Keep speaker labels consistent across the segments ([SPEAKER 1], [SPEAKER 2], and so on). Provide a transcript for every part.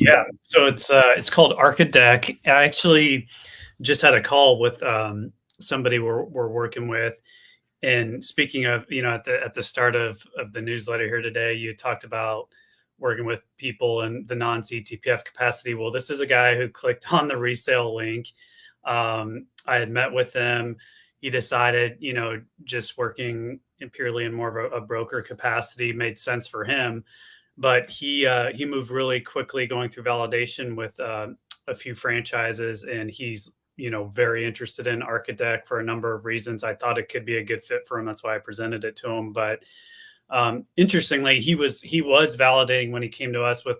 [SPEAKER 1] Yeah, so it's called Archadeck. I actually just had a call with somebody we're working with. And speaking of, at the start of the newsletter here today, you talked about working with people in the non-CTPF capacity. Well, this is a guy who clicked on the resale link. I had met with him. He decided, just working purely in more of a broker capacity made sense for him. But he moved really quickly going through validation with a few franchises, and he's very interested in Archadeck for a number of reasons. I thought it could be a good fit for him. That's why I presented it to him. But interestingly, he was validating when he came to us with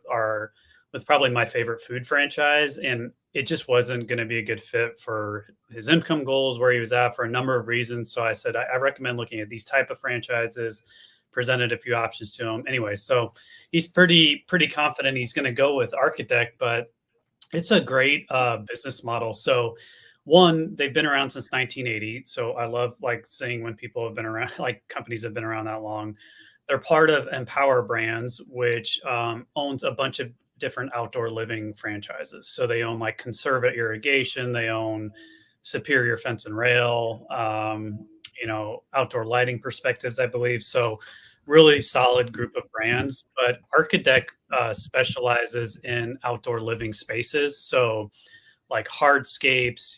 [SPEAKER 1] probably my favorite food franchise, and it just wasn't going to be a good fit for his income goals, where he was at, for a number of reasons. So I said I recommend looking at these type of franchises. Presented a few options to him. Anyway, so he's pretty confident he's going to go with Archadeck, but it's a great business model. So one, they've been around since 1980. So I love like seeing when people have been around, like companies have been around that long. They're part of Empower Brands, which owns a bunch of different outdoor living franchises. So they own like Conserva Irrigation, they own Superior Fence and Rail, Outdoor Lighting Perspectives, I believe. So really solid group of brands. But Archadeck specializes in outdoor living spaces. So like hardscapes,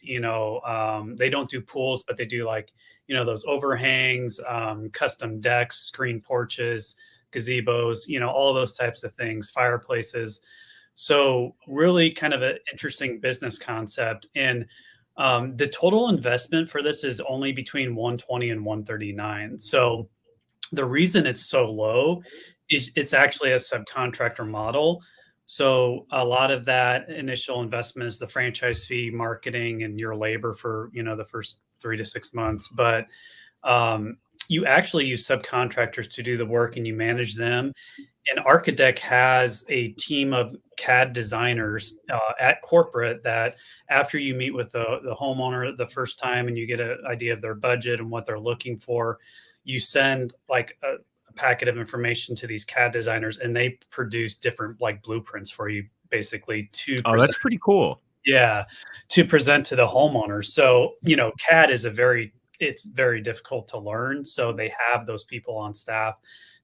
[SPEAKER 1] they don't do pools, but they do like, those overhangs, custom decks, screen porches, gazebos, all those types of things, fireplaces. So really kind of an interesting business concept. And the total investment for this is only between 120 and 139. So the reason it's so low is it's actually a subcontractor model. So a lot of that initial investment is the franchise fee, marketing, and your labor for the first 3 to 6 months. But you actually use subcontractors to do the work, and you manage them. And Archadeck has a team of CAD designers at corporate that after you meet with the homeowner the first time and you get an idea of their budget and what they're looking for, you send like a packet of information to these CAD designers, and they produce different like blueprints for you basically to
[SPEAKER 2] Oh, that's pretty cool.
[SPEAKER 1] Yeah, to present to the homeowner. So, CAD is it's very difficult to learn. So they have those people on staff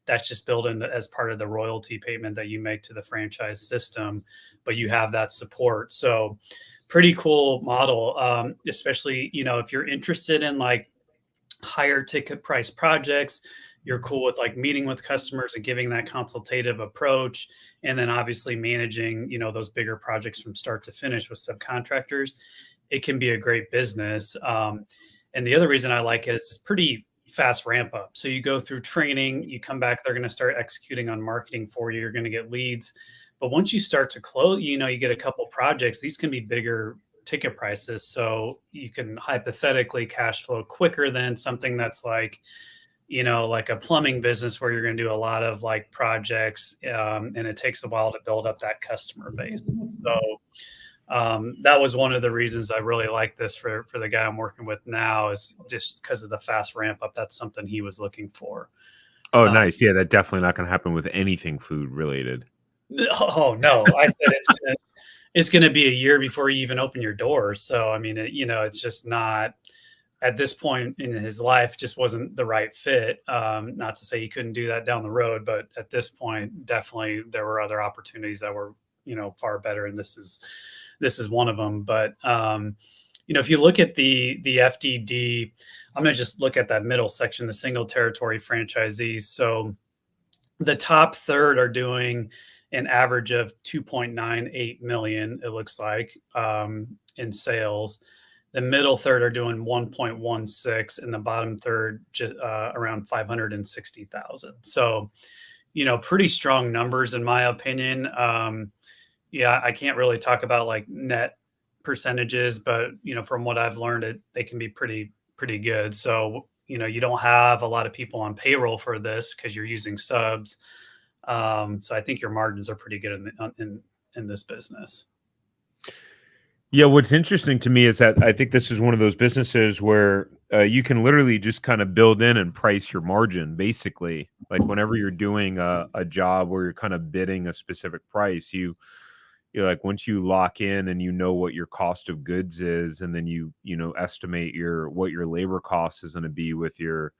[SPEAKER 1] that's just built in as part of the royalty payment that you make to the franchise system, but you have that support. So pretty cool model, especially, if you're interested in like higher ticket price projects, you're cool with like meeting with customers and giving that consultative approach, and then obviously managing those bigger projects from start to finish with subcontractors. It can be a great business. And the other reason I like it is it's pretty fast ramp up. So you go through training, you come back, they're going to start executing on marketing for you, you're going to get leads. But once you start to close, you get a couple projects, these can be bigger ticket prices. So you can hypothetically cash flow quicker than something that's like, like a plumbing business where you're going to do a lot of like projects, and it takes a while to build up that customer base. So that was one of the reasons I really like this for the guy I'm working with now, is just because of the fast ramp up. That's something he was looking for.
[SPEAKER 2] Oh, nice. Yeah, that's definitely not going to happen with anything food related.
[SPEAKER 1] Oh no, I said it's going to be a year before you even open your doors. So, I mean, it's just not, at this point in his life, just wasn't the right fit. Not to say he couldn't do that down the road, but at this point, definitely there were other opportunities that were, far better. And this is one of them. But, if you look at the FDD, I'm going to just look at that middle section, the single territory franchisees. So the top third are doing an average of 2.98 million, it looks like, in sales. The middle third are doing 1.16, and the bottom third around 560,000. So, pretty strong numbers in my opinion. Yeah, I can't really talk about like net percentages, but from what I've learned, they can be pretty good. So, you don't have a lot of people on payroll for this because you're using subs. So I think your margins are pretty good in this business.
[SPEAKER 2] Yeah, what's interesting to me is that I think this is one of those businesses where you can literally just kind of build in and price your margin, basically. Like whenever you're doing a job where you're kind of bidding a specific price, you like once you lock in and you know what your cost of goods is, and then estimate what your labor cost is going to be with your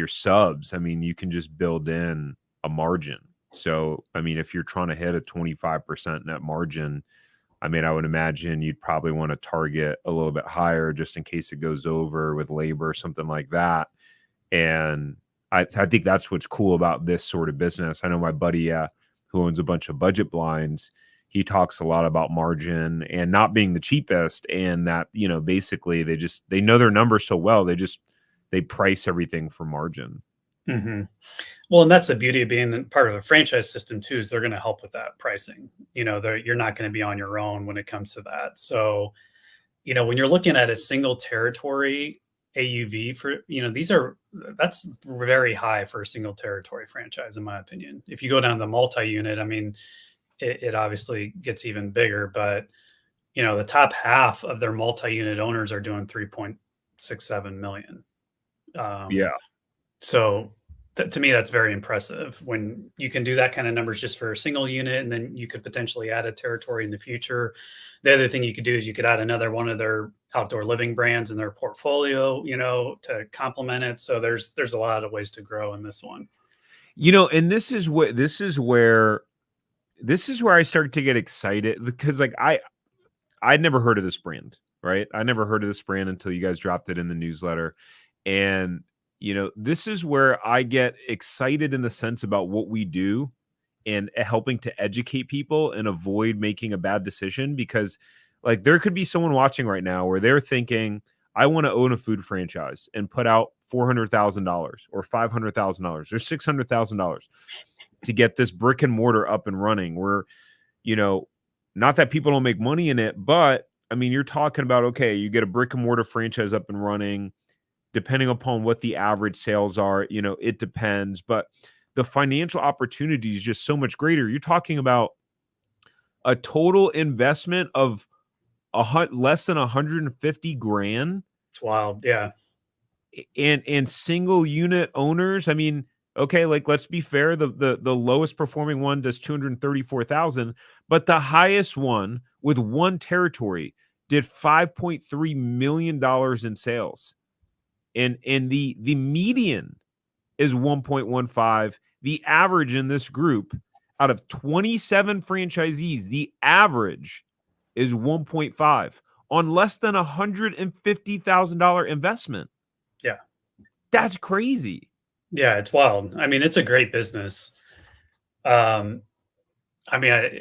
[SPEAKER 2] subs, I mean, you can just build in a margin. So, I mean, if you're trying to hit a 25% net margin, I mean, I would imagine you'd probably want to target a little bit higher just in case it goes over with labor or something like that. And I think that's what's cool about this sort of business. I know my buddy who owns a bunch of budget blinds, he talks a lot about margin and not being the cheapest, and that, basically they know their numbers so well, they price everything for margin.
[SPEAKER 1] Hmm. Well, and that's the beauty of being part of a franchise system too, is they're going to help with that pricing. You're not going to be on your own when it comes to that. So, when you're looking at a single territory AUV for, that's very high for a single territory franchise, in my opinion. If you go down to the multi-unit, I mean, it obviously gets even bigger, but the top half of their multi-unit owners are doing 3.67 million.
[SPEAKER 2] Yeah.
[SPEAKER 1] So to me, that's very impressive when you can do that kind of numbers just for a single unit, and then you could potentially add a territory in the future. The other thing you could do is you could add another one of their outdoor living brands in their portfolio, to complement it. So there's a lot of ways to grow in this one.
[SPEAKER 2] And this is where I start to get excited, because like I'd never heard of this brand, right? I never heard of this brand until you guys dropped it in the newsletter. And this is where I get excited in the sense about what we do and helping to educate people and avoid making a bad decision, because like there could be someone watching right now where they're thinking, I want to own a food franchise and put out $400,000 or $500,000 or $600,000 to get this brick and mortar up and running, where, not that people don't make money in it, but I mean, you're talking about, okay, you get a brick and mortar franchise up and running, depending upon what the average sales are, it depends, but the financial opportunity is just so much greater. You're talking about a total investment of less than 150 grand,
[SPEAKER 1] It's wild. Yeah.
[SPEAKER 2] and single unit owners. I mean, okay, like let's be fair, the lowest performing one does 234,000, but the highest one with one territory did $5.3 million in sales. And the median is 1.15. The average in this group, out of 27 franchisees, the average is 1.5 on less than $150,000 investment.
[SPEAKER 1] Yeah.
[SPEAKER 2] That's crazy.
[SPEAKER 1] Yeah. It's wild. I mean, it's a great business. I mean,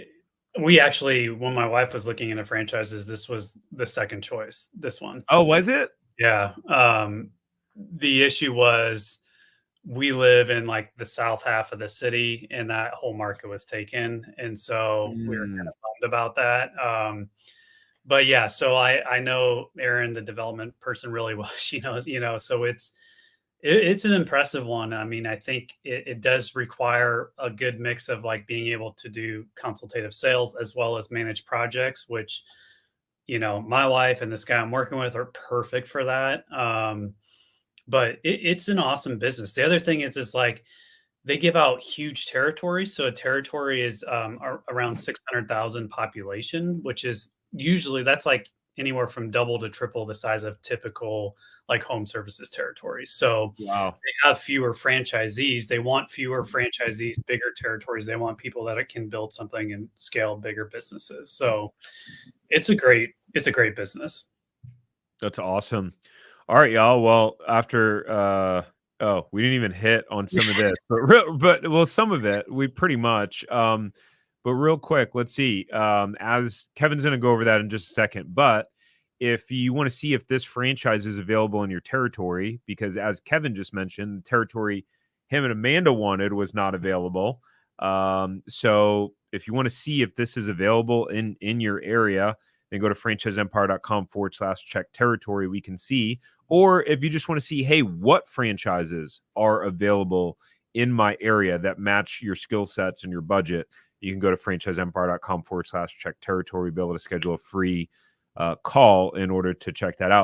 [SPEAKER 1] we actually, when my wife was looking into franchises, this was the second choice, this one.
[SPEAKER 2] Oh, was it?
[SPEAKER 1] Yeah. The issue was we live in like the south half of the city, and that whole market was taken. And so we were kind of bummed about that. But yeah, so I know Aaron, the development person, really well. She knows, so it's an impressive one. I mean, I think it does require a good mix of like being able to do consultative sales as well as manage projects, which, my wife and this guy I'm working with are perfect for that. But it's an awesome business. The other thing is like they give out huge territories. So a territory is around 600,000 population, which is usually that's like anywhere from double to triple the size of typical like home services territories. So
[SPEAKER 2] Wow.
[SPEAKER 1] they have fewer franchisees. They want fewer franchisees, bigger territories. They want people that can build something and scale bigger businesses. So it's a great business.
[SPEAKER 2] That's awesome. All right, y'all. Well, after we didn't even hit on some of this, but some of it we pretty much. But real quick, let's see. As Kevin's going to go over that in just a second, but if you want to see if this franchise is available in your territory, because as Kevin just mentioned, the territory him and Amanda wanted was not available. So if you want to see if this is available in your area, then go to franchiseempire.com/check territory. We can see. Or if you just want to see, hey, what franchises are available in my area that match your skill sets and your budget, you can go to franchiseempire.com/check territory, be able to schedule a free call in order to check that out.